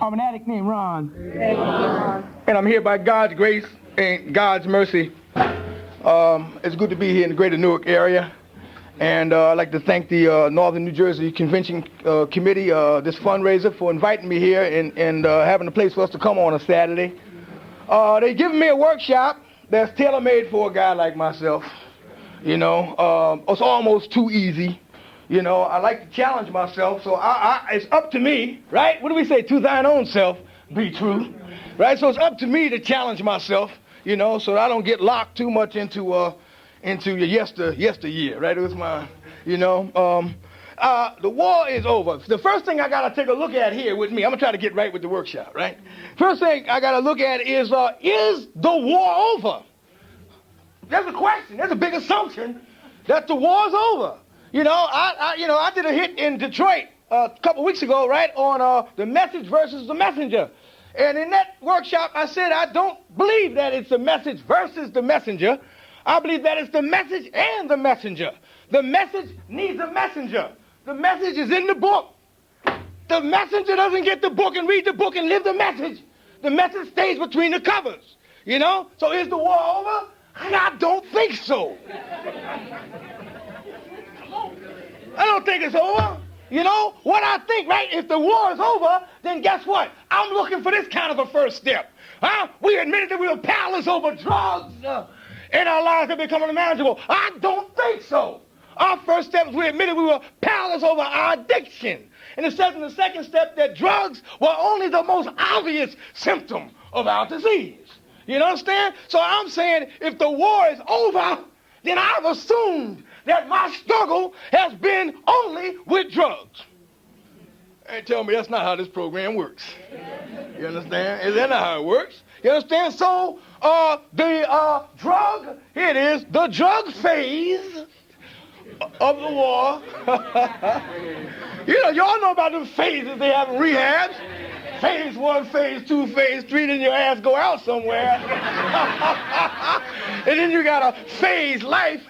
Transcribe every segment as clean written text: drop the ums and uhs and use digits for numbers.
I'm an addict named Ron. And I'm here by God's grace and God's mercy. It's good to be here in the greater Newark area. And I'd like to thank the Northern New Jersey Convention Committee, this fundraiser, for inviting me here and having a place for us to come on a Saturday. They've given me a workshop that's tailor-made for a guy like myself. You know, it's almost too easy. You know, I like to challenge myself, so it's up to me, right? What do we say? To thine own self, be true, right? So it's up to me to challenge myself, you know, so that I don't get locked too much into your yesteryear, right? It was my, you know, the war is over. The first thing I got to take a look at here with me, I'm going to try to get right with the workshop, right? First thing I got to look at is the war over? That's a question. That's a big assumption that the war's over. You know, I did a hit in Detroit a couple weeks ago, right, on the message versus the messenger. And in that workshop, I said I don't believe that it's the message versus the messenger. I believe that it's the message and the messenger. The message needs a messenger. The message is in the book. The messenger doesn't get the book and read the book and live the message. The message stays between the covers, you know? So is the war over? I don't think so. I don't think it's over. You know, what I think, right, if the war is over, then guess what? I'm looking for this kind of a first step. Huh? We admitted that we were powerless over drugs and our lives have become unmanageable. I don't think so. Our first step is we admitted we were powerless over our addiction. And it says in the second step that drugs were only the most obvious symptom of our disease. You understand? So I'm saying if the war is over, then I've assumed that my struggle has been only with drugs. Hey, tell me that's not how this program works. You understand? Is that not how it works? You understand? So the drug, here it is, the drug phase of the war. You know, y'all know about the phases they have in rehabs. Phase 1, phase 2, phase 3, then your ass go out somewhere. And then you got a phase life.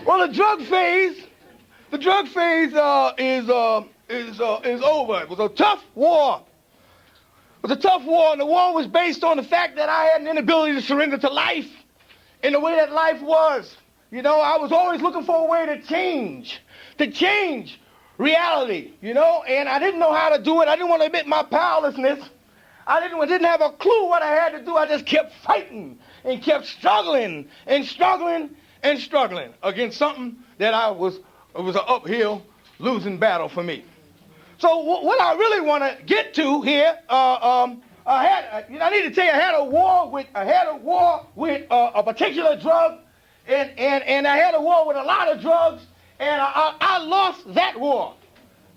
Well, the drug phase is over. It was a tough war. It was a tough war, and the war was based on the fact that I had an inability to surrender to life in the way that life was. You know, I was always looking for a way to change reality, you know, and I didn't know how to do it. I didn't want to admit my powerlessness. I didn't have a clue what I had to do. I just kept fighting and kept struggling against something that it was an uphill losing battle for me. So what I really want to get to here, I need to tell you, I had a war with a particular drug, and I had a war with a lot of drugs. And I lost that war.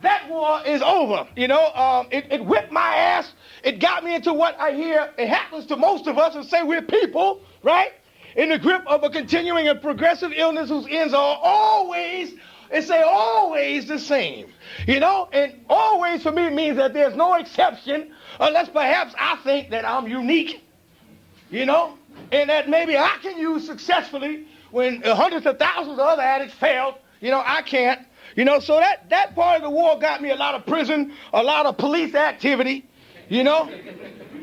That war is over. You know, it whipped my ass. It got me into what I hear it happens to most of us and say we're people, right? In the grip of a continuing and progressive illness whose ends are always the same. You know, and always for me means that there's no exception unless perhaps I think that I'm unique, you know, and that maybe I can use successfully when hundreds of thousands of other addicts failed. You know, I can't. You know, so that part of the war got me a lot of prison, a lot of police activity, you know.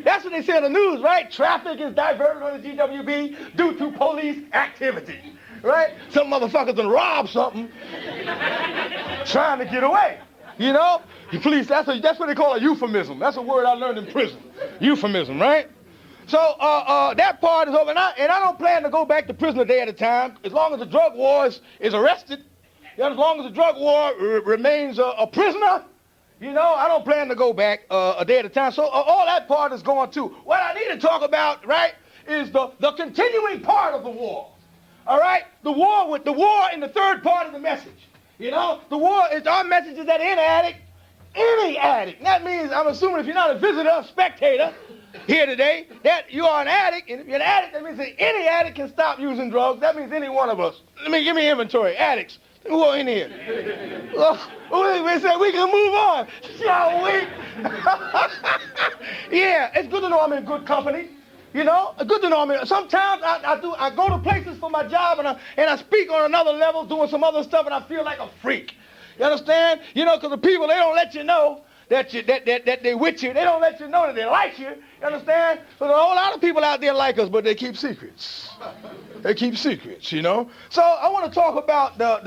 That's what they say on the news, right? Traffic is diverted on the GWB due to police activity, right? Some motherfuckers done robbed something trying to get away, you know. The police, that's what they call a euphemism. That's a word I learned in prison, euphemism, right? So that part is over, and I don't plan to go back to prison a day at a time. As long as the drug war is arrested, you know, as long as the drug war remains a prisoner, you know, I don't plan to go back a day at a time. So all that part is going too. What I need to talk about, right, is the continuing part of the war. All right, the war in the third part of the message. You know, the war is our message is that any addict. That means I'm assuming if you're not a visitor, a spectator here today, that you are an addict, and if you're an addict, that means that any addict can stop using drugs. That means any one of us. Give me inventory. Addicts. Who are in here? We said we can move on, shall we? Yeah, it's good to know I'm in good company. You know, good to know I'm in. Sometimes I go to places for my job and I speak on another level, doing some other stuff, and I feel like a freak. You understand? You know, because the people, they don't let you know that they with you. They don't let you know that they like you. You understand? So there are a whole lot of people out there like us, but they keep secrets. They keep secrets, you know. So I want to talk about the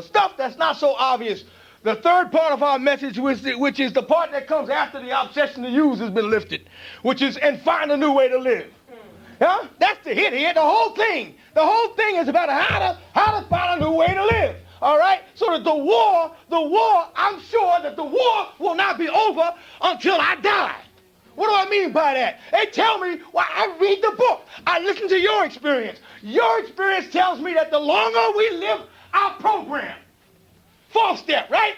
stuff that's not so obvious. The third part of our message, which is the part that comes after the obsession to use has been lifted, which is and find a new way to live. Yeah, that's the hit here. The whole thing is about how to find a new way to live. All right? So that the war, I'm sure that the war will not be over until I die. What do I mean by that? They tell me, well, I read the book. I listen to your experience. Your experience tells me that the longer we live our program, fourth step, right?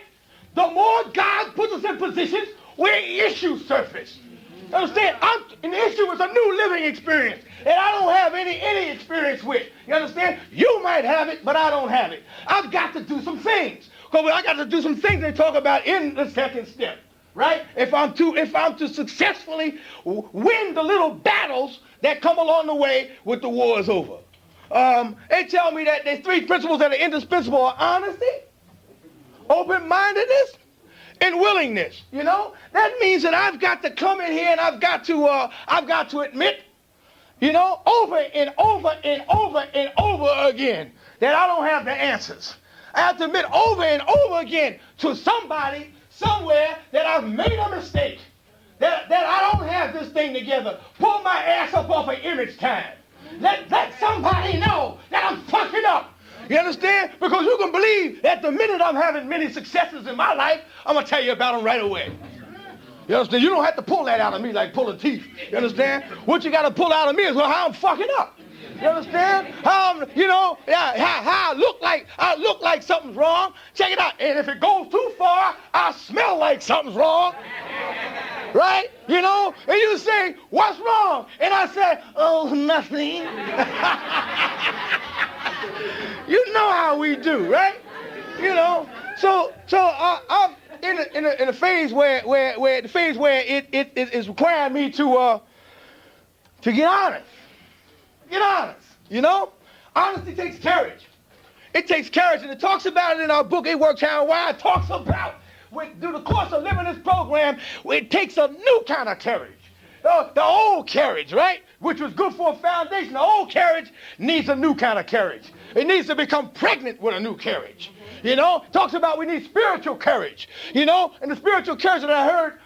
The more God puts us in positions where issues surface. Understand? An issue is a new living experience that I don't have any experience with. You understand? You might have it, but I don't have it. I've got to do some things. Because I got to do some things they talk about in the second step. Right? If I'm to successfully win the little battles that come along the way with the war is over. They tell me that there's three principles that are indispensable: are honesty, open-mindedness, and willingness. You know, that means that I've got to come in here and I've got to admit, you know, over and over and over and over again that I don't have the answers. I have to admit over and over again to somebody somewhere that I've made a mistake, that I don't have this thing together. Pull my ass up off of image time. Let somebody know that I'm fucking up. You understand? Because you can believe that the minute I'm having many successes in my life, I'm going to tell you about them right away. You understand? You don't have to pull that out of me like pulling teeth. You understand? What you got to pull out of me is how I'm fucking up. You understand? How I look like something's wrong. Check it out. And if it goes too far, I smell like something's wrong. Right? You know? And you say, what's wrong? And I say, oh, nothing. You know how we do, right? You know? So I'm in a phase where it is requiring me to get honest. Get honest, you know? Honesty takes courage. It takes courage, and it talks about it in our book, It Works How and Why. It talks about, through the course of living this program, it takes a new kind of courage. The old courage, right, which was good for a foundation, the old courage needs a new kind of courage. It needs to become pregnant with a new courage. You know? It talks about we need spiritual courage, you know? And the spiritual courage that I heard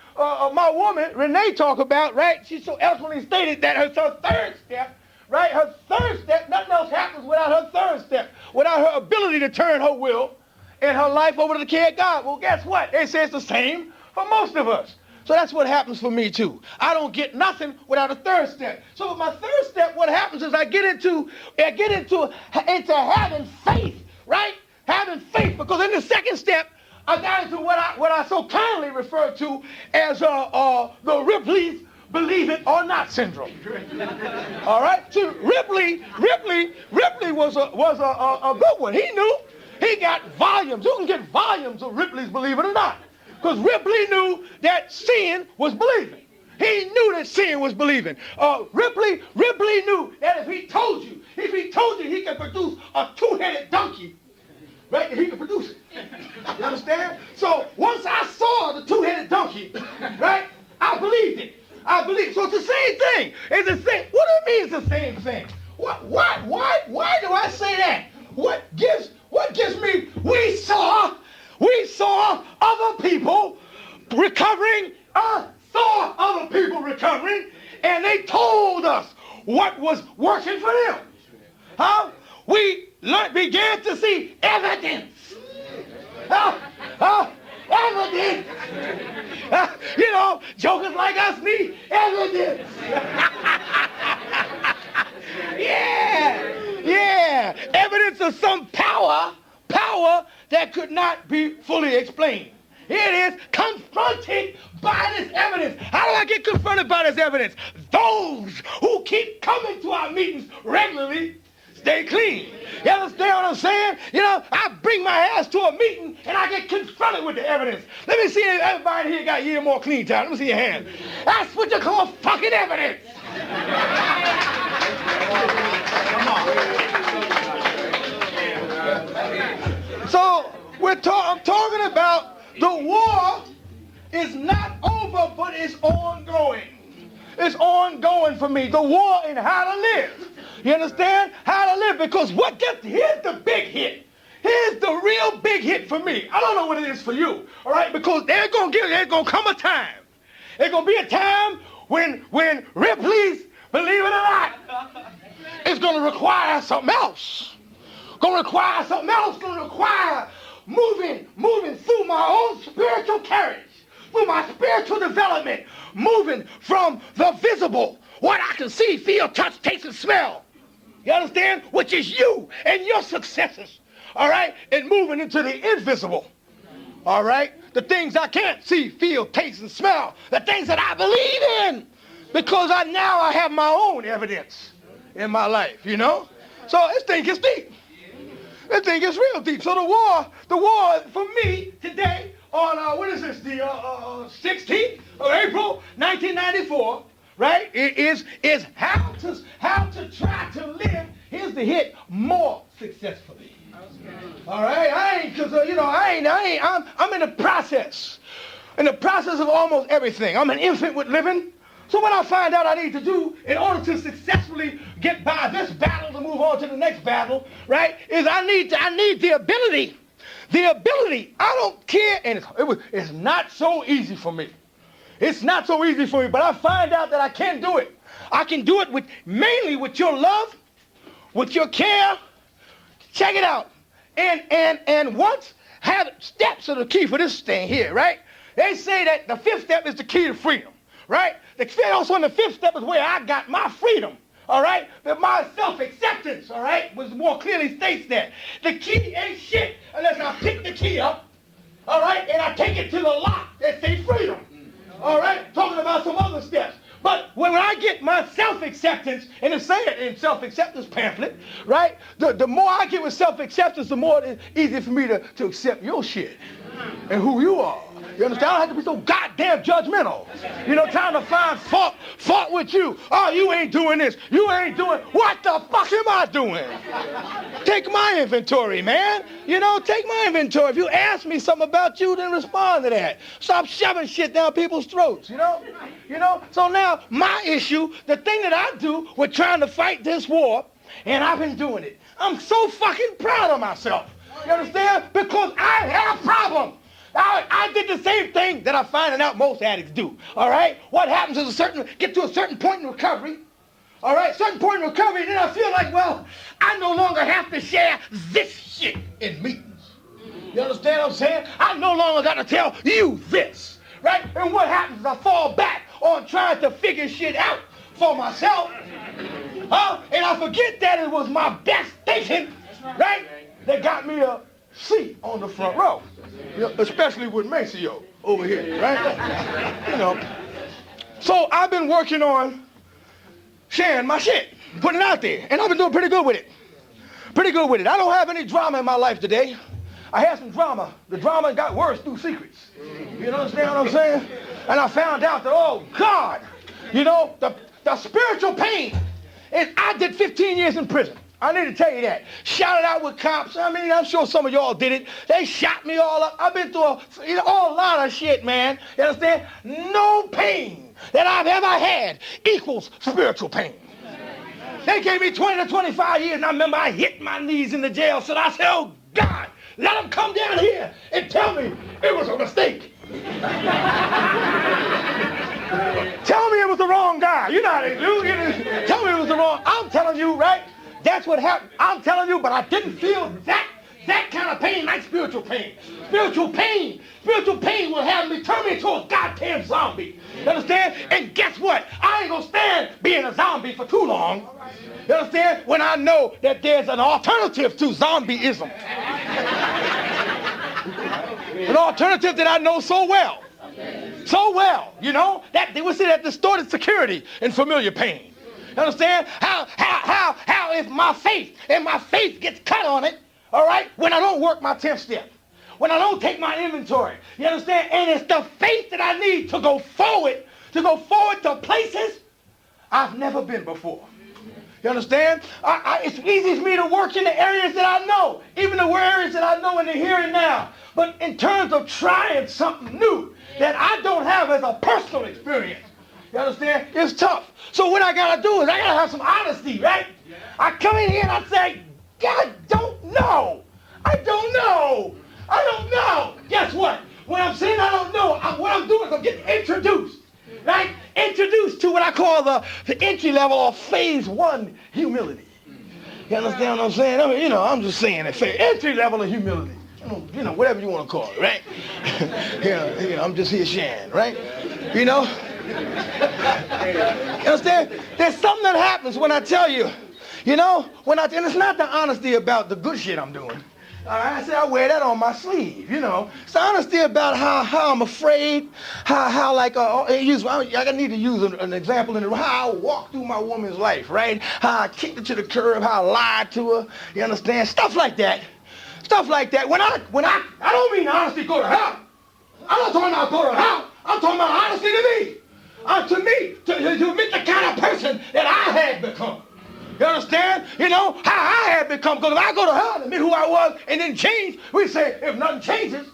my woman, Renee, talk about, right, she so eloquently stated that her third step, right? Her third step, nothing else happens without her third step, without her ability to turn her will and her life over to the care of God. Well, guess what? They say it's the same for most of us. So that's what happens for me too. I don't get nothing without a third step. So with my third step, what happens is I get into having faith, right? Having faith, because in the second step, I got into what I so kindly refer to as the Ripley's Believe It or Not syndrome. All right? So Ripley was a good one. He knew. He got volumes. You can get volumes of Ripley's Believe It or Not. Because Ripley knew that seeing was believing. He knew that seeing was believing. Ripley knew that if he told you he could produce a two-headed donkey, right, that he could produce it. You understand? So once I saw the two-headed donkey, right, I believed it. So it's the same thing. It's the same. What do you mean it's the same thing? Why do I say that? What gives me? We saw other people recovering. Saw other people recovering, and they told us what was working for them. We began to see evidence. Evidence. You know, jokers like us need evidence. Yeah. Evidence of some power that could not be fully explained. Here it is, confronted by this evidence. How do I get confronted by this evidence? Those who keep coming to our meetings regularly stay clean. You understand what I'm saying? You know, I bring my ass to a meeting and I get confronted with the evidence. Let me see if everybody here got a year more clean time. Let me see your hand. That's what you call fucking evidence. Come on. So I'm talking about The war is not over, but it's ongoing. It's ongoing for me. The war in how to live. You understand? How to live. Because here's the big hit. Here's the real big hit for me. I don't know what it is for you. All right? Because there's going to come a time. There's going to be a time when Ripley's, believe it or not, it's going to require something else. Going to require something else. Going to require moving through my own spiritual carriage, through my spiritual development, moving from the visible, what I can see, feel, touch, taste, and smell. You understand? Which is you and your successes. All right? And moving into the invisible. All right? The things I can't see, feel, taste, and smell. The things that I believe in. Because now I have my own evidence in my life, you know? So this thing gets deep. This thing gets real deep. So the war for me today on, the 16th of April, 1994, right, is how to try to live, here's the hit, more successfully. All right, I'm in the process of almost everything. I'm an infant with living. So what I find out I need to do in order to successfully get by this battle to move on to the next battle, right, is I need the ability. The ability. I don't care, and it's not so easy for me. It's not so easy for me, but I find out that I can do it. I can do it mainly with your love, with your care. Check it out. And once have steps are the key for this thing here, right? They say that the fifth step is the key to freedom, right? The fifth step is where I got my freedom, all right? That my self-acceptance, all right, was more clearly states that. The key ain't shit unless I pick the key up, all right, and I take it to the lock that say freedom, all right? Talking about some other steps. But when I get my self-acceptance, and it's saying it in self-acceptance pamphlet, right? The more I get with self-acceptance, the more it's easy for me to accept your shit and who you are. You understand? I don't have to be so goddamn judgmental. You know, trying to find fault with you. Oh, you ain't doing this. You ain't doing. What the fuck am I doing? Take my inventory, man. You know, take my inventory. If you ask me something about you, then respond to that. Stop shoving shit down people's throats, you know? So now, my issue, the thing that I do with trying to fight this war, and I've been doing it. I'm so fucking proud of myself. You understand? Because I had a problem. I did the same thing that I'm finding out most addicts do, all right? What happens is get to a certain point in recovery, all right? Certain point in recovery, and then I feel like, well, I no longer have to share this shit in meetings. You understand what I'm saying? I no longer got to tell you this, right? And what happens is I fall back on trying to figure shit out for myself, and I forget that it was my best thinking, right, that got me a seat on the front row. You know, especially with Maceo over here, right? You know. So I've been working on sharing my shit, putting it out there, and I've been doing pretty good with it. I don't have any drama in my life today. I had some drama. The drama got worse through secrets. You understand what I'm saying? And I found out that, oh God, you know, the spiritual pain. I did 15 years in prison. I need to tell you that. Shouted out with cops. I mean, I'm sure some of y'all did it. They shot me all up. I've been through a lot of shit, man. You understand? No pain that I've ever had equals spiritual pain. They gave me 20 to 25 years, and I remember I hit my knees in the jail. So I said, oh, God, let them come down here and tell me it was a mistake. Tell me it was the wrong guy. You know how they do. Tell me it was the wrong. I'm telling you, right? That's what happened. I'm telling you, but I didn't feel that kind of pain like spiritual pain. Spiritual pain will have me turn me into a goddamn zombie. You understand? And guess what? I ain't gonna stand being a zombie for too long. You understand? When I know that there's an alternative to zombieism. An alternative that I know so well. So well, you know? That they would say that distorted security and familiar pain. You understand? How if my faith gets cut on it, all right, when I don't work my 10th step, when I don't take my inventory, you understand? And it's the faith that I need to go forward to places I've never been before. You understand? It's easy for me to work in the areas that I know, even the areas that I know in the here and now. but in terms of trying something new that I don't have as a personal experience. You understand? It's tough. So what I gotta do is I gotta have some honesty, right? I come in here and I say, I don't know. I don't know. I don't know. Guess what? When I'm saying I don't know, what I'm doing is I'm getting introduced, right? Introduced to what I call the entry level or phase 1 humility. You understand what I'm saying? I mean, I'm just saying it. Entry level of humility. Whatever you want to call it, right? I'm just here sharing, right? You understand? There's something that happens when I tell you, and it's not the honesty about the good shit I'm doing. All right, I say I wear that on my sleeve, It's the honesty about how I'm afraid, how like, I need to use an example in how I walk through my woman's life, right? How I kicked her to the curb, how I lied to her, you understand? Stuff like that. Stuff like that. When I don't mean honesty go to hell. I'm not talking about go to hell. I'm talking about honesty to me. To admit the kind of person that I had become. You understand? How I had become. Because if I go to hell and admit who I was and then change, we say, if nothing changes,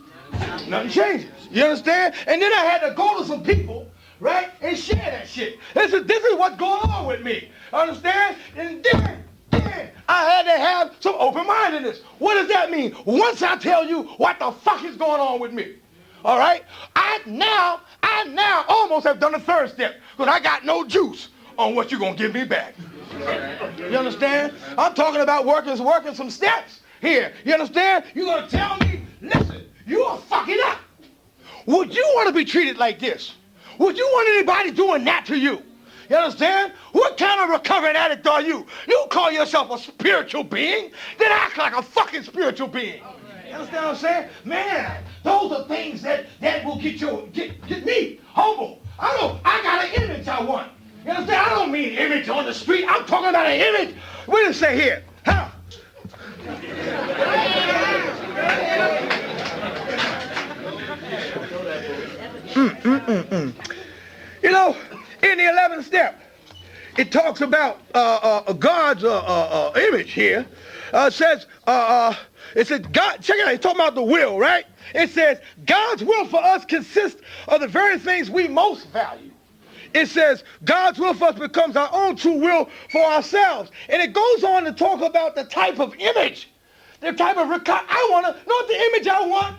nothing changes. You understand? And then I had to go to some people, right, and share that shit. This is what's going on with me. Understand? And then I had to have some open-mindedness. What does that mean? Once I tell you what the fuck is going on with me, all right, I now almost have done the third step because I got no juice on what you're going to give me back. You understand? I'm talking about working some steps here. You understand? You're going to tell me, listen, you are fucking up. Would you want to be treated like this? Would you want anybody doing that to you? You understand? What kind of recovering addict are you? You call yourself a spiritual being, then act like a fucking spiritual being. You understand what I'm saying? Man, those are things that will get me humble. I got an image I want. You understand? I don't mean image on the street. I'm talking about an image. What does it say here? Huh? In the 11th step, it talks about God's image here. It says God, check it out, it's talking about the will, right? It says God's will for us consists of the very things we most value. It says God's will for us becomes our own true will for ourselves. And it goes on to talk about the type of image, the type of I want to know the image I want.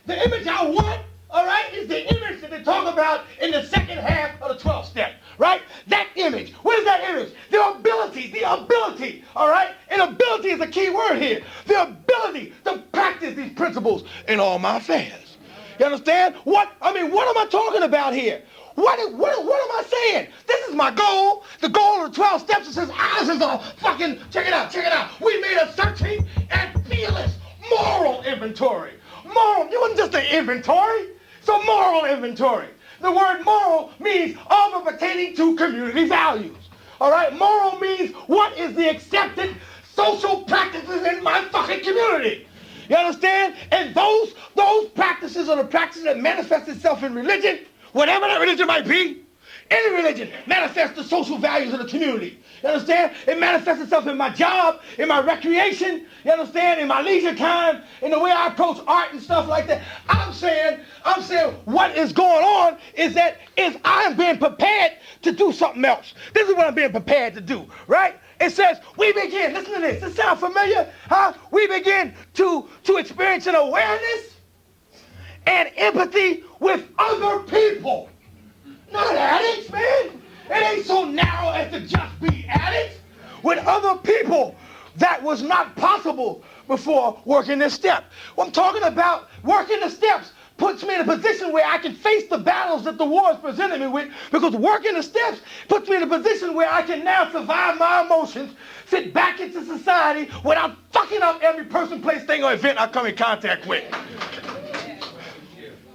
The image I want, all right, is the image that they talk about in the second half of the 12th step, right? That image. What is that image? The ability, all right? And ability is a key word here. The ability to practice these principles in all my affairs. You understand? What am I talking about here? What am I saying? This is my goal. The goal of the 12 steps. It says ours is a fucking, check it out. We made a searching and fearless moral inventory. It wasn't just an inventory. It's a moral inventory. The word moral means all pertaining to community values. All right? Moral means what is the accepted social practices in my fucking community. You understand? And those practices are the practices that manifest itself in religion. Whatever that religion might be, any religion manifests the social values of the community. You understand? It manifests itself in my job, in my recreation, you understand, in my leisure time, in the way I approach art and stuff like that. I'm saying what is going on is I'm being prepared to do something else. This is what I'm being prepared to do, right? It says, we begin, listen to this, does this sound familiar? We begin to experience an awareness and empathy with other people. Not addicts, man. It ain't so narrow as to just be addicts. With other people, that was not possible before working this step. What I'm talking about, working the steps puts me in a position where I can face the battles that the war has presented me with, because working the steps puts me in a position where I can now survive my emotions, fit back into society without fucking up every person, place, thing, or event I come in contact with.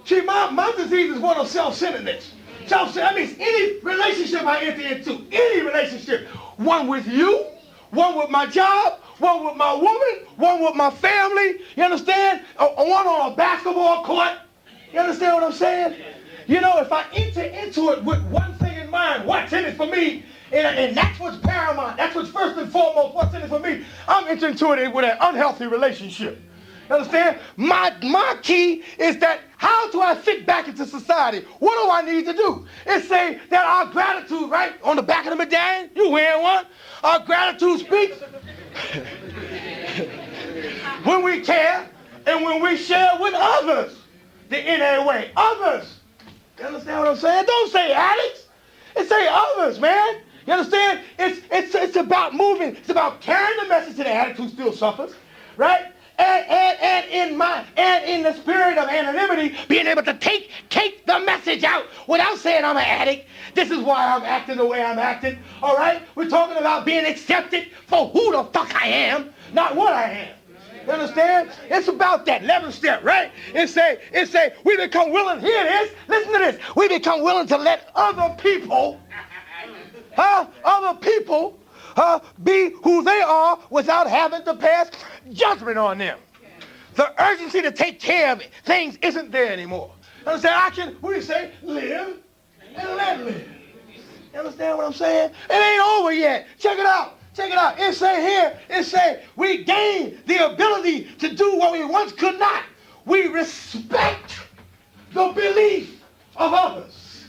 See, my disease is one of self-centeredness. That means any relationship I enter into, any relationship, one with you, one with my job, one with my woman, one with my family, you understand? One on a basketball court, you understand what I'm saying? If I enter into it with one thing in mind, what's in it for me, and that's what's paramount, that's what's first and foremost, what's in it for me, I'm entering into it with an unhealthy relationship. You understand? My key is that how do I fit back into society? What do I need to do? It say that our gratitude, right, on the back of the medallion, you wearing one, our gratitude speaks when we care and when we share with others the NA way. Others. You understand what I'm saying? Don't say addicts. It say others, man. You understand? It's about moving. It's about carrying the message to the addict who still suffers, right? And in the spirit of anonymity, being able to take the message out without saying I'm an addict. This is why I'm acting the way I'm acting. All right? We're talking about being accepted for who the fuck I am, not what I am. You understand? It's about that 11th step, right? It say we become willing. Here it is. Listen to this. We become willing to let other people, be who they are without having to pass judgment on them. The urgency to take care of things isn't there anymore. You understand? I can, what do you say? Live and let live. You understand what I'm saying? It ain't over yet. Check it out. Check it out. It say we gain the ability to do what we once could not. We respect the belief of others.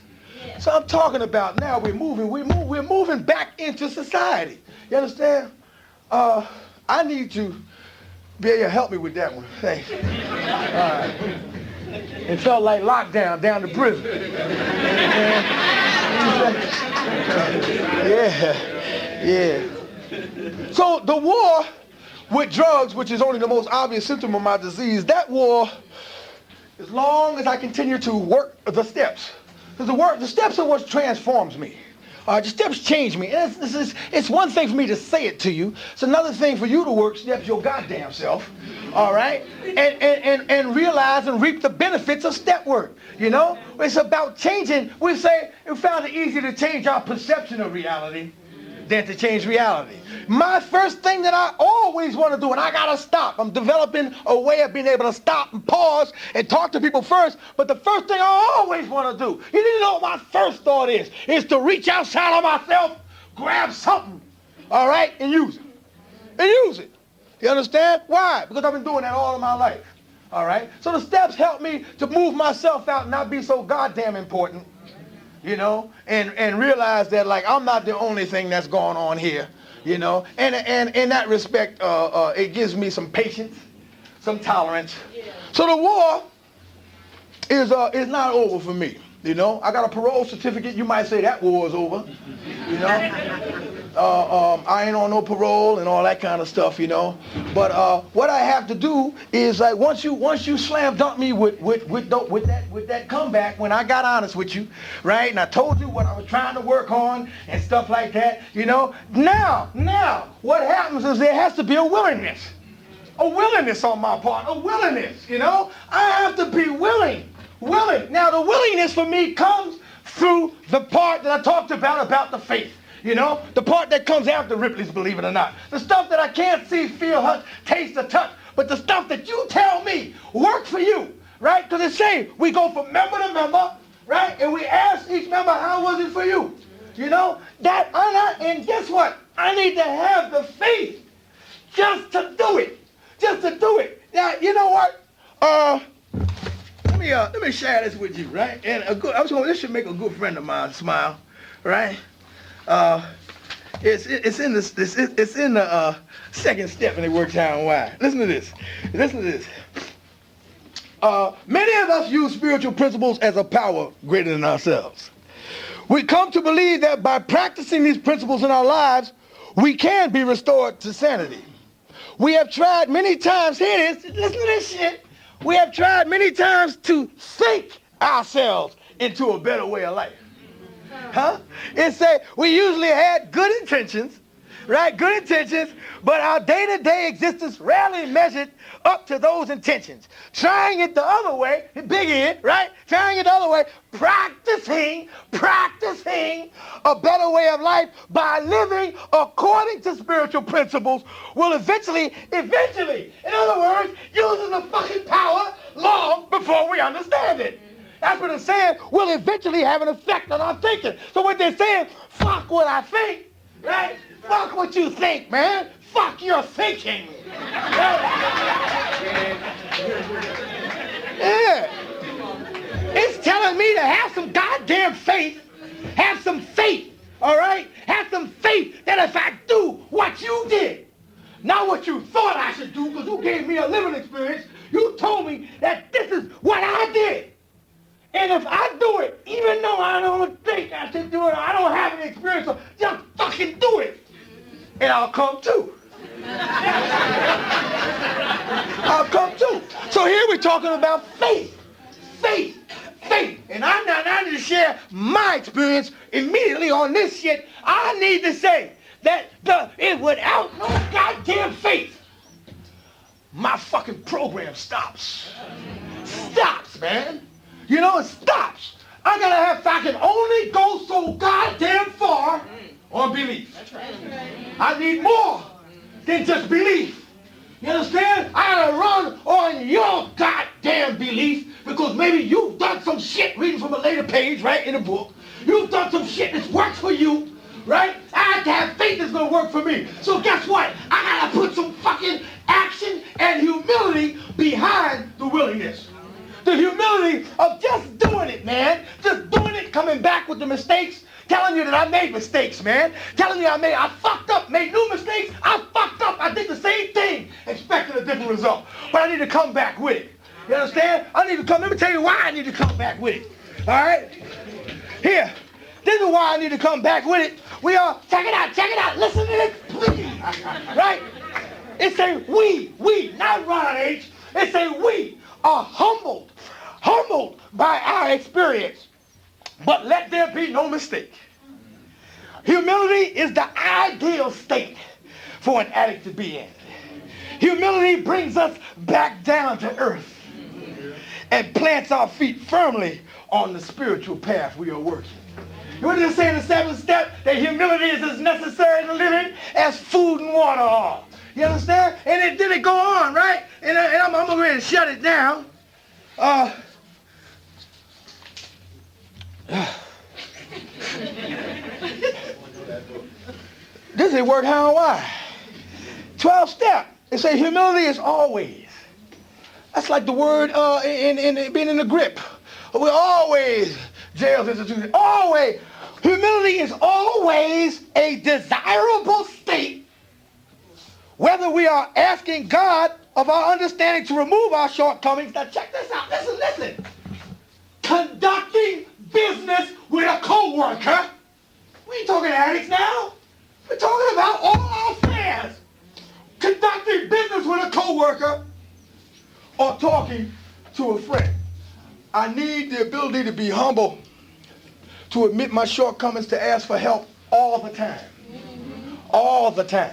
So I'm talking about now we're moving back into society. You understand? I need to be able to help me with that one. Thanks. All right. It felt like lockdown down to prison. Yeah. So the war with drugs, which is only the most obvious symptom of my disease, that war, as long as I continue to work the steps, because the steps are what transforms me. The steps change me. It's one thing for me to say it to you. It's another thing for you to work steps your goddamn self, all right? And realize and reap the benefits of step work, you know? It's about changing. We found it easier to change our perception of reality than to change reality. My first thing that I always want to do, and I gotta stop. I'm developing a way of being able to stop and pause and talk to people first, but the first thing I always want to do, you need to know what my first thought is to reach outside of myself, grab something, all right, and use it. You understand? Why? Because I've been doing that all of my life, all right? So the steps help me to move myself out and not be so goddamn important, you know, and realize that, like, I'm not the only thing that's going on here, you know, and in that respect, it gives me some patience, some tolerance. Yeah. So the war is not over for me, you know. I got a parole certificate. You might say that war is over, you know. I ain't on no parole and all that kind of stuff, you know. But what I have to do is, like, once you slam dunk me with that comeback, when I got honest with you, right, and I told you what I was trying to work on and stuff like that, you know. Now, what happens is there has to be a willingness on my part, a willingness, you know. I have to be willing. Now, the willingness for me comes through the part that I talked about the faith. You know, the part that comes after Ripley's, believe it or not. The stuff that I can't see, feel, taste, or touch. But the stuff that you tell me works for you, right? Because it's saying we go from member to member, right? And we ask each member, how was it for you? You know, and guess what? I need to have the faith just to do it. Now, you know what? Let me share this with you, right? And this should make a good friend of mine smile, right? It's in the second step in the work time why. Listen to this. Many of us use spiritual principles as a power greater than ourselves. We come to believe that by practicing these principles in our lives, we can be restored to sanity. We have tried many times, here it is, listen to this shit. We have tried many times to think ourselves into a better way of life. It said we usually had good intentions, right? Good intentions, but our day-to-day existence rarely measured up to those intentions. Trying it the other way, big N, right? Trying it the other way, practicing a better way of life by living according to spiritual principles will eventually, in other words, using the fucking power long before we understand it. That's what it's saying, will eventually have an effect on our thinking. So what they're saying, fuck what I think, right? Fuck what you think, man. Fuck your thinking. goddamn faith. Have some faith, all right? Have some faith that if I do what you did, not what you thought I should do, because you gave me a living experience, you told me that this is what I did. And if I do it, even though I don't think I should do it, I don't have any experience, so just fucking do it. And I'll come too. I'll come too. So here we're talking about faith. Faith. Faith. And I need to share my experience immediately on this shit. I need to say that without no goddamn faith, my fucking program stops. Stops, man. You know, it stops. I can only go so goddamn far on belief. That's right. I need more than just belief. You understand? I gotta run on your goddamn belief because maybe you've done some shit reading from a later page, right, in a book. You've done some shit that's worked for you, right? I have to have faith that's gonna work for me. So guess what? I gotta put some fucking action and humility behind the willingness. The humility of just doing it, man. Just doing it, coming back with the mistakes, telling you that I made mistakes, man. Telling you I fucked up, made new mistakes. I fucked up. I did the same thing, expecting a different result. But I need to come back with it. You understand? Let me tell you why I need to come back with it. All right? Here. This is why I need to come back with it. Check it out. Listen to this, please. Right? It's a we, not Ron H. It's a we are humbled by our experience. But let there be no mistake. Humility is the ideal state for an addict to be in. Humility brings us back down to earth and plants our feet firmly on the spiritual path we are working. What did it say in the 7th step? That humility is as necessary to living as food and water are. You understand? And then it go on, right? And I'm ready to shut it down. This ain't work how and why. 12th step. It says humility is always. That's like the word in being in the grip. We're always, jails institution, always. Humility is always a desirable state, whether we are asking God of our understanding to remove our shortcomings. Now check this out. Listen. Conducting business with a co-worker. We ain't talking addicts now. We're talking about all our affairs. Conducting business with a co-worker or talking to a friend. I need the ability to be humble, to admit my shortcomings, to ask for help all the time. All the time.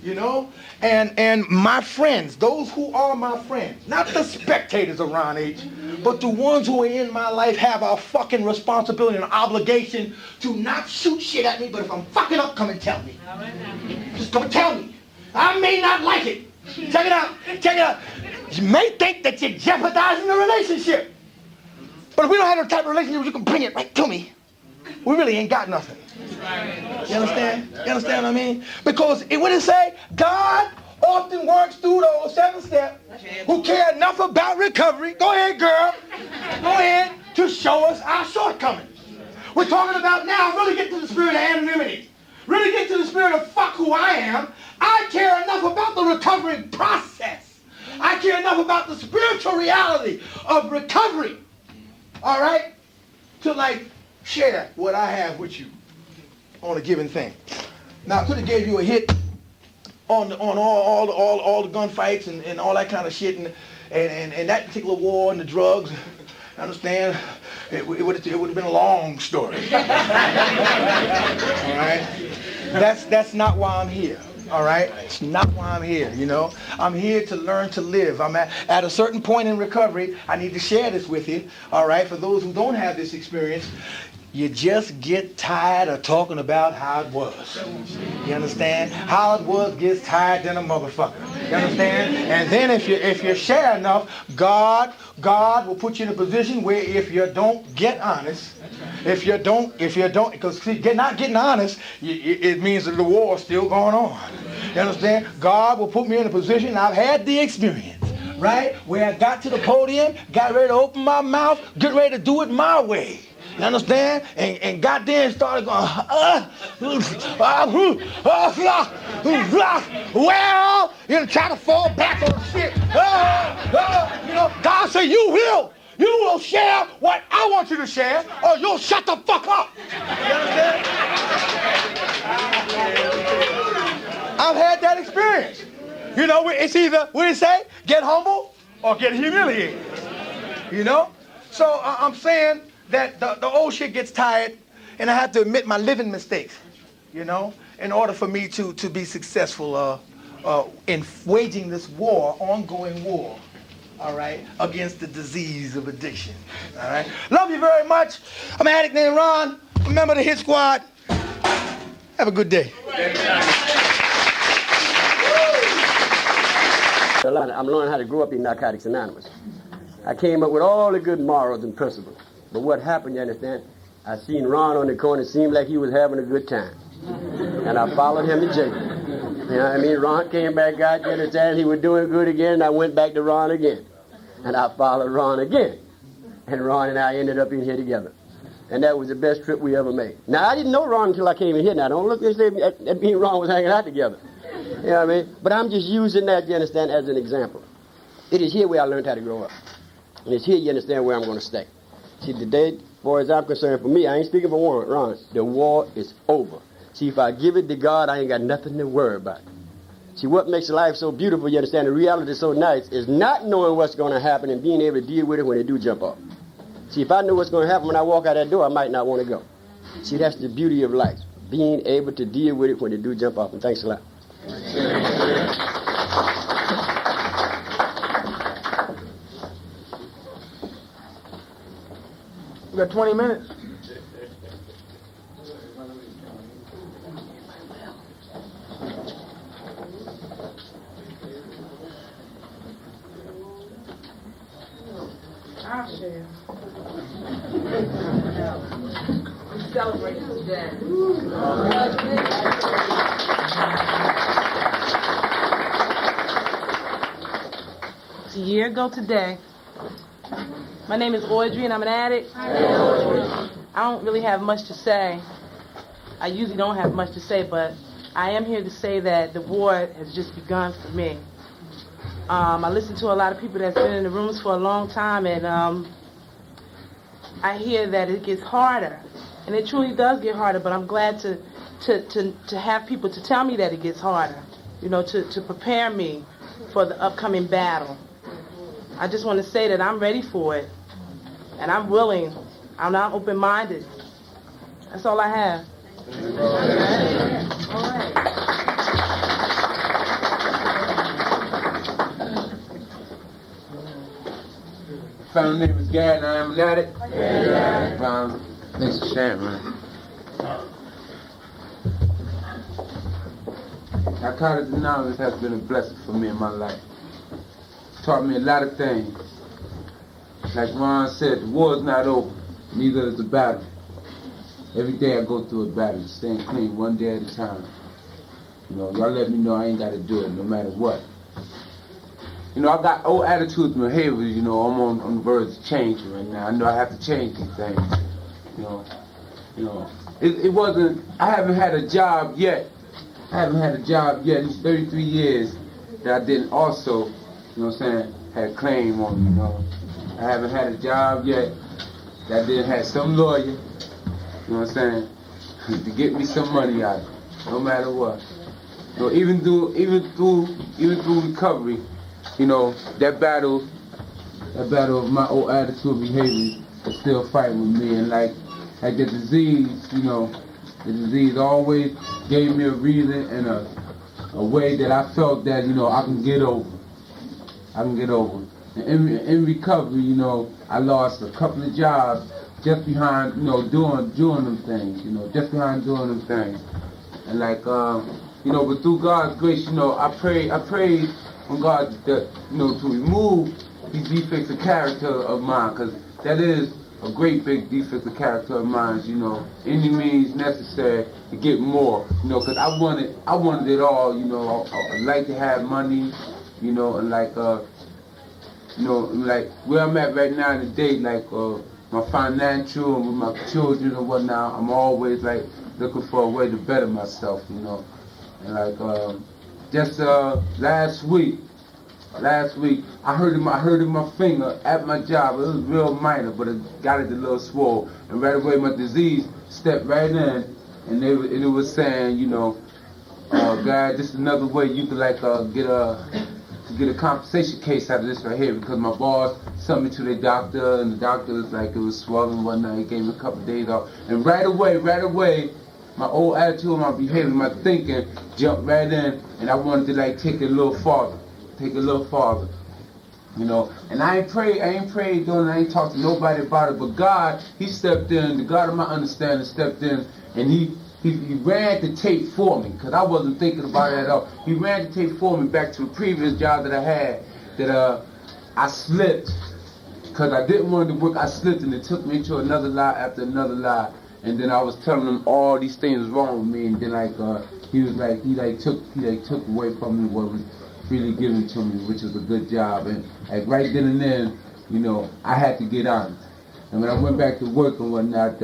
You know? And my friends, those who are my friends, not the spectators of Ron H., but the ones who are in my life have a fucking responsibility and obligation to not shoot shit at me, but if I'm fucking up, come and tell me. Just come and tell me. I may not like it. Check it out. You may think that you're jeopardizing the relationship. But if we don't have no type of relationship, you can bring it right to me. We really ain't got nothing. You understand? You understand what I mean? Because what did it say? God often works through those 7 steps who care enough about recovery. Go ahead, girl. Go ahead to show us our shortcomings. We're talking about now really get to the spirit of anonymity. Really get to the spirit of fuck who I am. I care enough about the recovery process. I care enough about the spiritual reality of recovery. All right? To share what I have with you on a given thing. Now I could have gave you a hit on all the gunfights and all that kind of shit and that particular war and the drugs. Understand? It would have been a long story. All right? That's not why I'm here. All right? It's not why I'm here, you know. I'm here to learn to live. I'm at a certain point in recovery. I need to share this with you. All right? For those who don't have this experience, you just get tired of talking about how it was. You understand? How it was gets tired than a motherfucker. You understand? And then if you share enough, God will put you in a position where if you don't get honest, if you don't, because not getting honest, it means that the war is still going on. You understand? God will put me in a position, I've had the experience, right? Where I got to the podium, got ready to open my mouth, get ready to do it my way. You understand? And goddamn started going, well, you know, try to fall back on shit. You know, God said, you will share what I want you to share, or you'll shut the fuck up. You understand? I've had that experience. You know, it's either, what did it say? Get humble or get humiliated. You know? So I'm saying that the old shit gets tired, and I have to admit my living mistakes, you know, in order for me to be successful in waging this war, ongoing war, all right, against the disease of addiction, all right? Love you very much. I'm an addict named Ron, a member of the Hit Squad. Have a good day. I'm learning how to grow up in Narcotics Anonymous. I came up with all the good morals and principles. But what happened, you understand? I seen Ron on the corner, it seemed like he was having a good time. And I followed him to jail. You know what I mean? Ron came back out, you understand? He was doing good again, and I went back to Ron again. And I followed Ron again. And Ron and I ended up in here together. And that was the best trip we ever made. Now, I didn't know Ron until I came in here. Now, don't look and say that me and Ron was hanging out together. You know what I mean? But I'm just using that, you understand, as an example. It is here where I learned how to grow up. And it's here you understand where I'm going to stay. See, today, far as I'm concerned, for me, I ain't speaking for Ron. The war is over. See, if I give it to God, I ain't got nothing to worry about. See, what makes life so beautiful, you understand, the reality is so nice, is not knowing what's going to happen and being able to deal with it when they do jump off. See, if I knew what's going to happen when I walk out that door, I might not want to go. See, that's the beauty of life, being able to deal with it when they do jump off. And thanks a lot. We got 20 minutes. I'll share. We celebrate today. It's a year ago today. My name is Audrey, and I'm an addict. I don't really have much to say. I usually don't have much to say, but I am here to say that the war has just begun for me. I listen to a lot of people that's been in the rooms for a long time, and I hear that it gets harder, and it truly does get harder. But I'm glad to have people to tell me that it gets harder, you know, to prepare me for the upcoming battle. I just want to say that I'm ready for it, and I'm willing. I'm not open-minded. That's all I have. All right. My name is Gad, and I am an addict. Thanks for sharing, man. Narcotics Anonymous has been a blessing for me in my life. Taught me a lot of things. Like Ron said, the war's not over, neither is the battle. Every day I go through a battle, staying clean one day at a time. You know, y'all let me know I ain't got to do it no matter what. You know, I got old attitudes and behaviors, you know, I'm on the verge of changing right now. I know I have to change these things. You know, it wasn't, I haven't had a job yet. These 33 years that I didn't also, you know what I'm saying, had a claim on, you know. I haven't had a job yet that I didn't have some lawyer, you know what I'm saying, to get me some money out of it, no matter what. You know, even through recovery, you know, that battle of my old attitude and behavior is still fighting with me. And like the disease, you know, the disease always gave me a reason and a way that I felt that, you know, I can get over. And in recovery, you know, I lost a couple of jobs just behind, you know, doing them things, you know, just behind doing them things. And like, you know, but through God's grace, you know, I prayed on God that, you know, to remove these defects of character of mine, because that is a great big defect of character of mine, you know, any means necessary to get more, you know, because I wanted it all, you know. I like to have money, you know, and like, you know, like where I'm at right now in the day, like, my financial and with my children and whatnot, I'm always like looking for a way to better myself, you know. And like just last week, I hurt in my finger at my job. It was real minor, but it got it a little swole. And right away, my disease stepped right in, and it was saying, you know, God, this is another way you could like get a compensation case out of this right here, because my boss sent me to the doctor, and the doctor was like it was swollen one night. He gave me a couple of days off, and right away, my old attitude, my behavior, my thinking jumped right in, and I wanted to like take it a little farther. You know, and I ain't prayed doing it, I ain't talked to nobody about it, but God, He stepped in, the God of my understanding stepped in, and He ran the tape for me, because I wasn't thinking about it at all. He ran the tape for me back to the previous job that I had, that I slipped, because I didn't want to work, I slipped, and it took me into another lie after another lie, and then I was telling him all these things was wrong with me, and then he took away from me what was freely given to me, which was a good job. And like right then and then, you know, I had to get honest. And when I went back to work and whatnot,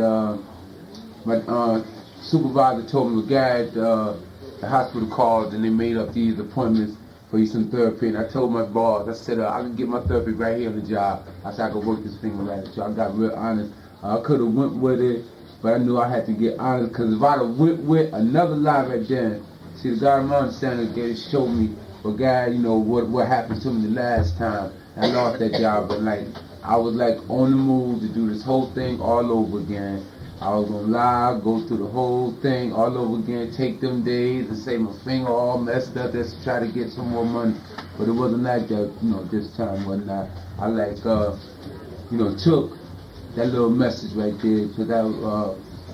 my supervisor told me the guy at the hospital called and they made up these appointments for you some therapy. And I told my boss, I said, I can get my therapy right here on the job. I said I could work this finger right at you. I got real honest. I could have went with it, but I knew I had to get honest, because if I'd have went with another lie right then, see, the God of my understanding showed me, but God, you know, what happened to me the last time. I lost that job, but like, I was like on the move to do this whole thing all over again. I was gonna lie, go through the whole thing all over again, take them days and say my finger all messed up just to try to get some more money. But it wasn't like that, you know, this time, whatnot. I like, you know, took that little message right there, because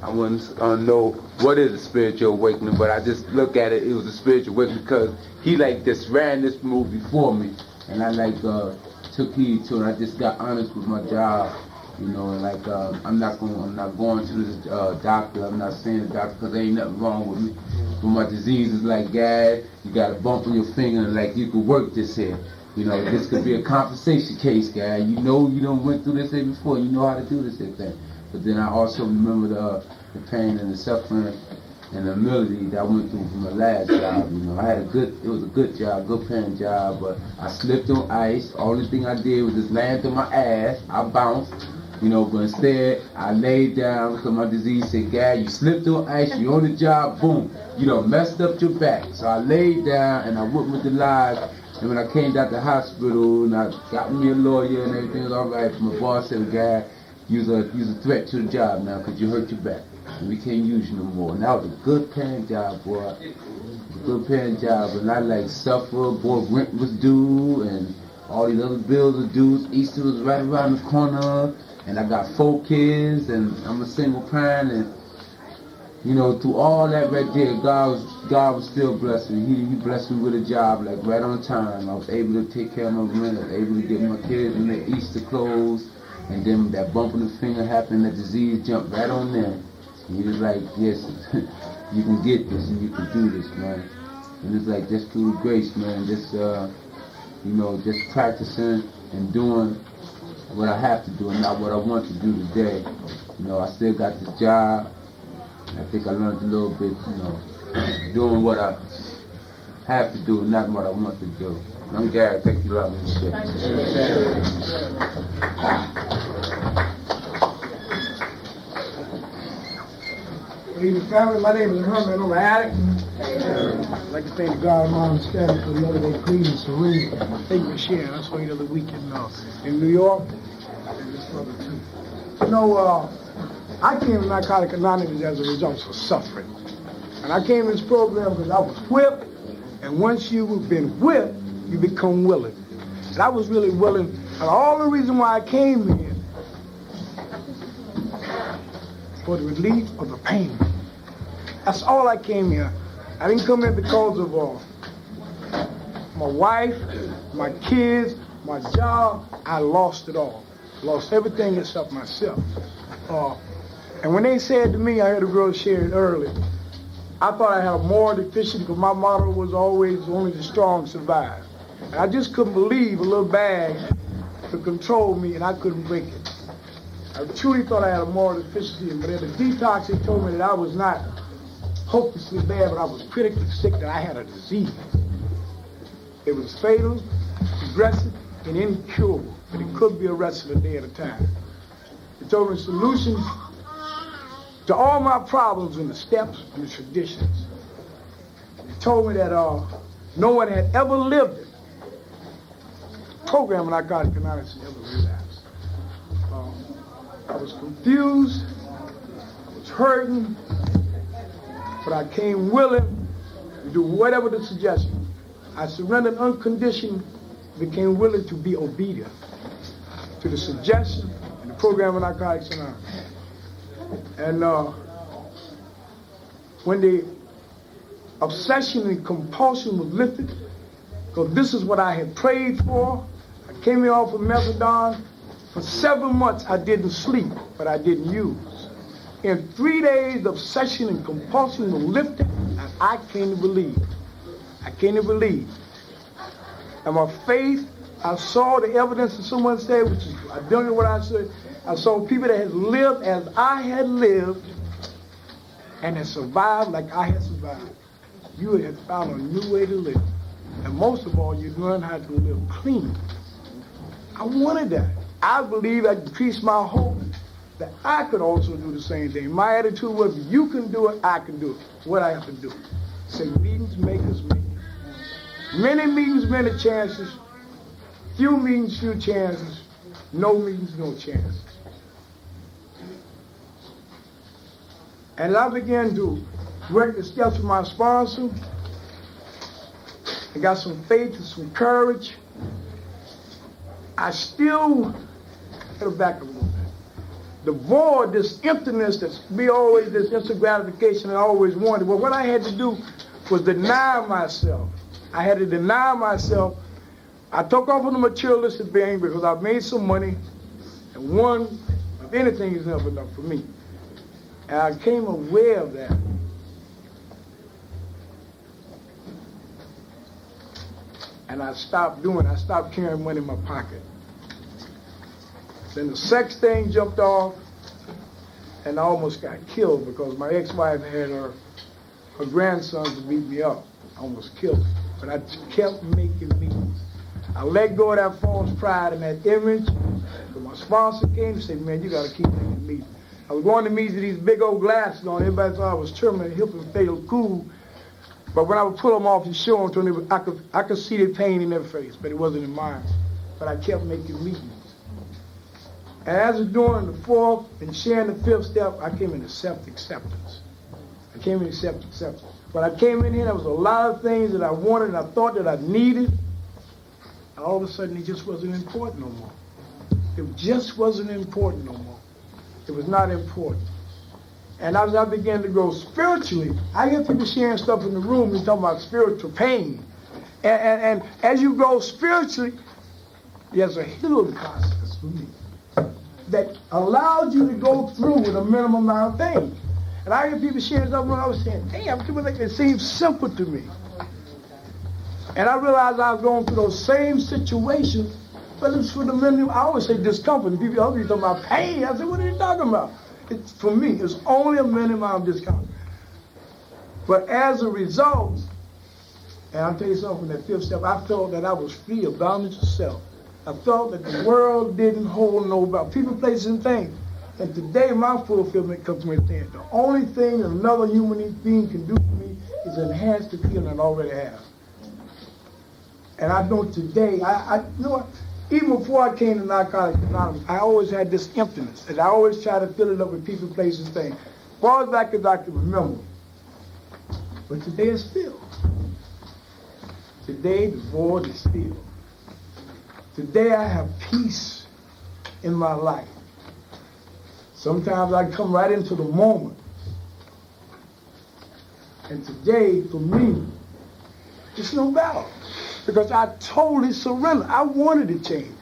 I wouldn't know what is a spiritual awakening, but I just look at it, it was a spiritual awakening because he like just ran this move before me, and I like took heed to it. I just got honest with my job, you know, and like I'm not going to this doctor. I'm not seeing the doctor because there ain't nothing wrong with me. But my disease is like, God, you got a bump on your finger, and like you could work this here. You know, this could be a compensation case, guy. You know, you done went through this here before. You know how to do this here thing. But then I also remember the pain and the suffering and the humility that I went through from my last job. You know, it was a good job, good paying job, but I slipped on ice. Only thing I did was just land on my ass. I bounced, you know, but instead I laid down because my disease said, God, you slipped on ice, you on the job, boom, you done messed up your back. So I laid down and I went with the lies. And when I came down to the hospital and I got me a lawyer and everything was all right, my boss said, God, you's a threat to the job now because you hurt your back. And we can't use you no more. And that was a good paying job, boy. A good paying job. And I like suffered, boy, rent was due and all these other bills were due. Easter was right around the corner. And I got 4 kids and I'm a single parent. And, you know, through all that right there, God was still blessing me. He blessed me with a job, like right on time. I was able to take care of my rent. I was able to get my kids in their Easter clothes. And then that bump on the finger happened, that disease jumped right on there. And he was like, yes, you can get this and you can do this, man. And it's like just through grace, man, just, you know, just practicing and doing what I have to do and not what I want to do today. You know, I still got this job. I think I learned a little bit, you know, doing what I have to do and not what I want to do. I'm Gary, thank you a lot, Mr. Good evening, family. My name is Herman. I'm an addict. I'd like to thank God and my understanding for another day clean and serene. Thank you for sharing. I saw you the other week in New York. And this brother too. You know, I came to Narcotics Anonymous as a result of suffering. And I came to this program because I was whipped. And once you've been whipped, you become willing. And I was really willing. And all the reason why I came here for the relief of the pain. That's all I came here. I didn't come here because of my wife, my kids, my job. I lost it all. Lost everything except myself. And when they said to me, I heard a girl share it earlier, I thought I had a moral deficiency because my motto was always only the strong survive. And I just couldn't believe a little bag could control me and I couldn't break it. I truly thought I had a moral deficiency, but in the detox, they told me that I was not hopelessly bad, but I was critically sick, that I had a disease. It was fatal, progressive, and incurable, but it could be arrested a day at a time. They told me solutions to all my problems in the steps and the traditions. They told me that no one had ever lived it. Program of Narcotics Anonymous had ever relapsed. I was confused, I was hurting, but I came willing to do whatever the suggestion. I surrendered unconditionally, became willing to be obedient to the suggestion and the program of Narcotics Anonymous. And when the obsession and compulsion was lifted, because this is what I had prayed for, I came here off of methadone. For 7 months I didn't sleep, but I didn't use. In 3 days, the obsession and compulsion were lifted, and I can't believe. I can't believe. And my faith, I saw the evidence that someone said, which is identical to what I said. I saw people that had lived as I had lived and had survived like I had survived. You had found a new way to live. And most of all, you learned how to live clean. I wanted that. I believe I increased my hope that I could also do the same thing. My attitude was, if you can do it, I can do it. What I have to do. Say, meetings make us meet. Many meetings, many chances. Few meetings, few chances. No meetings, no chances. And as I began to work the steps with my sponsor, I got some faith and some courage. I still go back a little bit. The void, this emptiness that's me always, this instant gratification I always wanted. Well, what I had to do was deny myself. I had to deny myself. I took off on the materialistic being because I made some money, and one of anything is never enough for me. And I became aware of that. And I stopped carrying money in my pocket. Then the sex thing jumped off, and I almost got killed because my ex-wife had her grandsons to beat me up. I almost killed her. But I kept making meetings. I let go of that false pride and that image. So my sponsor came and said, man, you got to keep making meetings. I was going to meetings with these big old glasses on. Everybody thought I was terminally hip and fatal cool. But when I would pull them off and show them to them, I could see the pain in their face, but it wasn't in mine. But I kept making meetings. And as I was doing the fourth and sharing the fifth step, I came into self-acceptance. I came into self-acceptance. When I came in here, there was a lot of things that I wanted and I thought that I needed. And all of a sudden, it just wasn't important no more. It just wasn't important no more. It was not important. And as I began to grow spiritually, I hear people sharing stuff in the room and talking about spiritual pain. And as you grow spiritually, there's a healing process for me that allows you to go through with a minimum amount of things. And I hear people sharing stuff when I was saying, damn, people think it seems simple to me. And I realized I was going through those same situations, but it's for the minimum. I always say discomfort. And people talking about pain. I said, what are you talking about? It's, for me, it's only a minimum of discomfort. But as a result, and I'll tell you something, that fifth step, I felt that I was free of bondage of self. I felt that the world didn't hold no about people, places, and things. And today, my fulfillment comes from within. The only thing another human being can do for me is enhance the feeling I already have. And I know today, I you know what? Even before I came to Narcotics Anonymous, I always had this emptiness, and I always try to fill it up with people, places, things. As far back as I can remember. But today it's filled. Today the void is filled. Today I have peace in my life. Sometimes I come right into the moment. And today, for me, it's no battle. Because I totally surrendered. I wanted to change.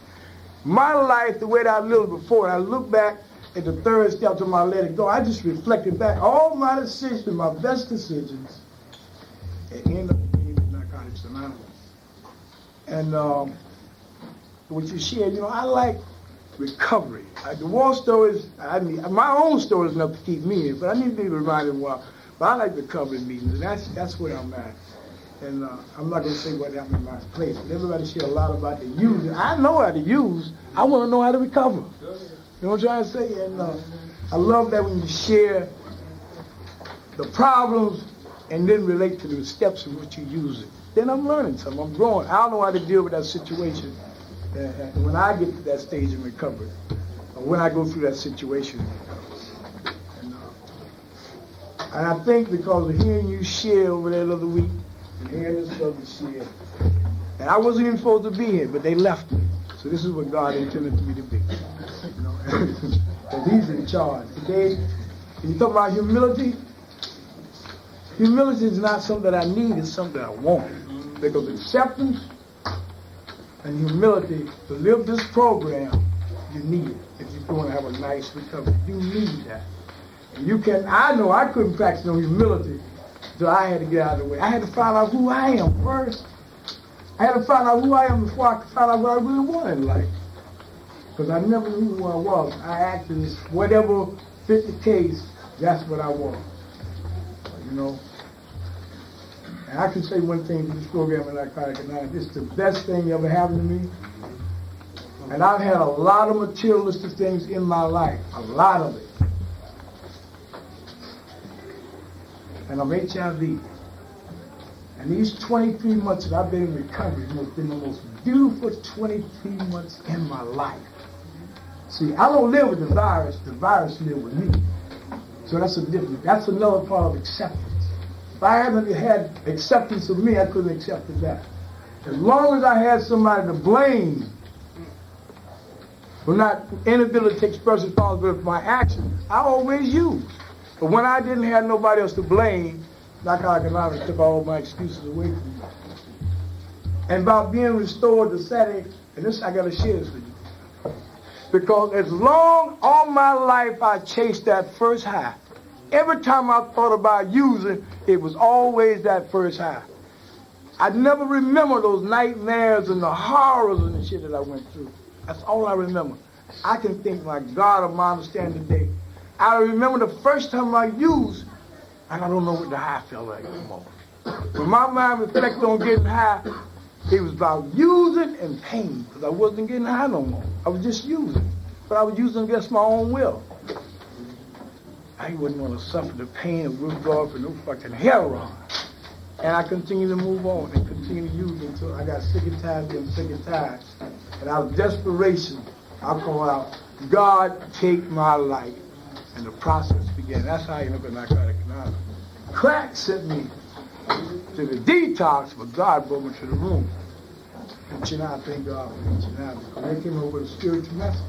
My life, the way that I lived before, I look back at the third step to my let it go. I just reflected back all my decisions, my best decisions, and ended up being in Narcotics Anonymous. And what you shared, you know, I like recovery. The war stories, my own story is enough to keep me in, but I need to be reminded why. But I like recovery meetings, and that's where I'm at. And I'm not going to say what happened in my place, but everybody share a lot about the use. I know how to use. I want to know how to recover. You know what I'm trying to say? And I love that when you share the problems and then relate to the steps in which you use it. Then I'm learning something. I'm growing. I don't know how to deal with that situation when I get to that stage of recovery, or when I go through that situation. And I think because of hearing you share over there the other week, and hearing this brother share, and I wasn't even supposed to be here, but they left me. So this is what God intended me to be. You know, because He's in charge. Today, when you talk about humility, humility is not something that I need, it's something I want. Because acceptance and humility, to live this program, you need it. If you're going to have a nice recovery, you need that. And you can, I know I couldn't practice no humility until I had to get out of the way. I had to find out who I am first. I had to find out who I am before I could find out what I really want in life. Because I never knew who I was. I acted as whatever fit the case, that's what I want. You know? And I can say one thing to this program in Narcotic Anonymous, it's the best thing ever happened to me. And I've had a lot of materialistic things in my life, a lot of it. And I'm HIV. And these 23 months that I've been in recovery have been the most beautiful 23 months in my life. See, I don't live with the virus lives with me. So that's a difference. That's another part of acceptance. If I hadn't had acceptance of me, I couldn't accept that. As long as I had somebody to blame for not inability to take personal responsibility for my actions, I always used. But when I didn't have nobody else to blame, Narcotic Anonymous took all my excuses away from me. And by being restored to sanity, and this I gotta share this with you. Because as long all my life I chased that first high. Every time I thought about using, it was always that first high. I never remember those nightmares and the horrors and the shit that I went through. That's all I remember. I can think, my God, of my understanding today. I remember the first time I used, and I don't know what the high felt like anymore. When my mind reflected on getting high, it was about using and pain, because I wasn't getting high no more. I was just using, but I was using against my own will. I wouldn't want to suffer the pain of withdrawal from no fucking heroin. And I continued to move on and continue to use until I got sick and tired of getting sick and tired. And out of desperation, I called out, God, take my life. And the process began. That's how you look at Narcotic Anonymous. Crack sent me to the detox, but God brought me to the room. And I thank God for reaching out, because they came up with a spiritual message.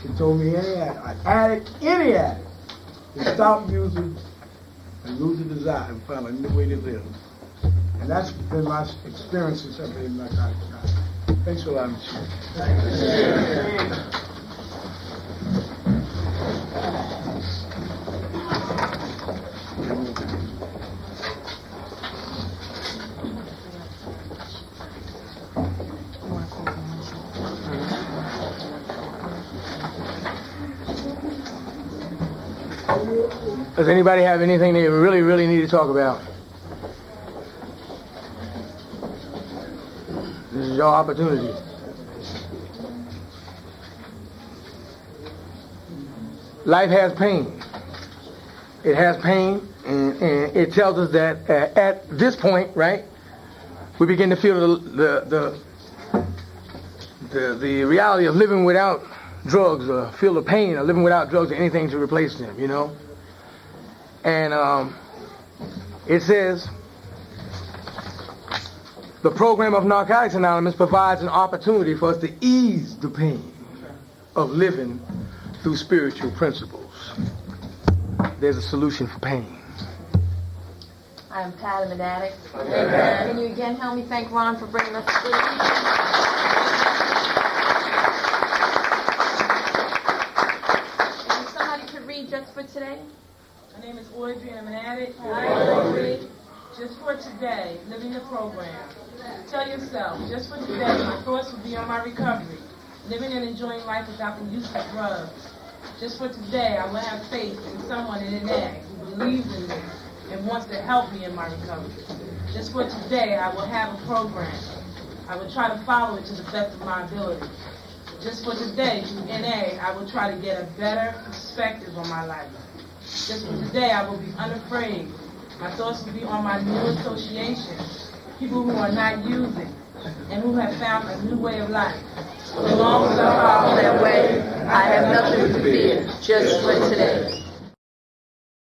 He told me any addict, to stop using and lose the desire and find a new way to live. And that's been my experience since I've been in Narcotic Anonymous. Thanks for allowing me to share. Does anybody have anything they really need to talk about? This is your opportunity. Life has pain. It has pain, and it tells us that at this point, right, we begin to feel the reality of living without drugs, or feel the pain of living without drugs or anything to replace them, you know. And it says, the program of Narcotics Anonymous provides an opportunity for us to ease the pain of living through spiritual principles. There's a solution for pain. I'm Pat, I'm an addict. Amen. Can you again help me thank Ron for bringing us through? And somebody could read just for today? My name is Audrey, and I'm an addict. Hi, just for today, living the program. Tell yourself, just for today, my thoughts will be on my recovery. living and enjoying life without the use of drugs. Just for today, I will have faith in someone in NNA who believes in me and wants to help me in my recovery. Just for today, I will have a program. I will try to follow it to the best of my ability. Just for today, through NA, I will try to get a better perspective on my life. Just for today, I will be unafraid. My thoughts will be on my new associations, people who are not using and who have found a new way of life. So long as I follow that way, I have nothing to fear, just for today.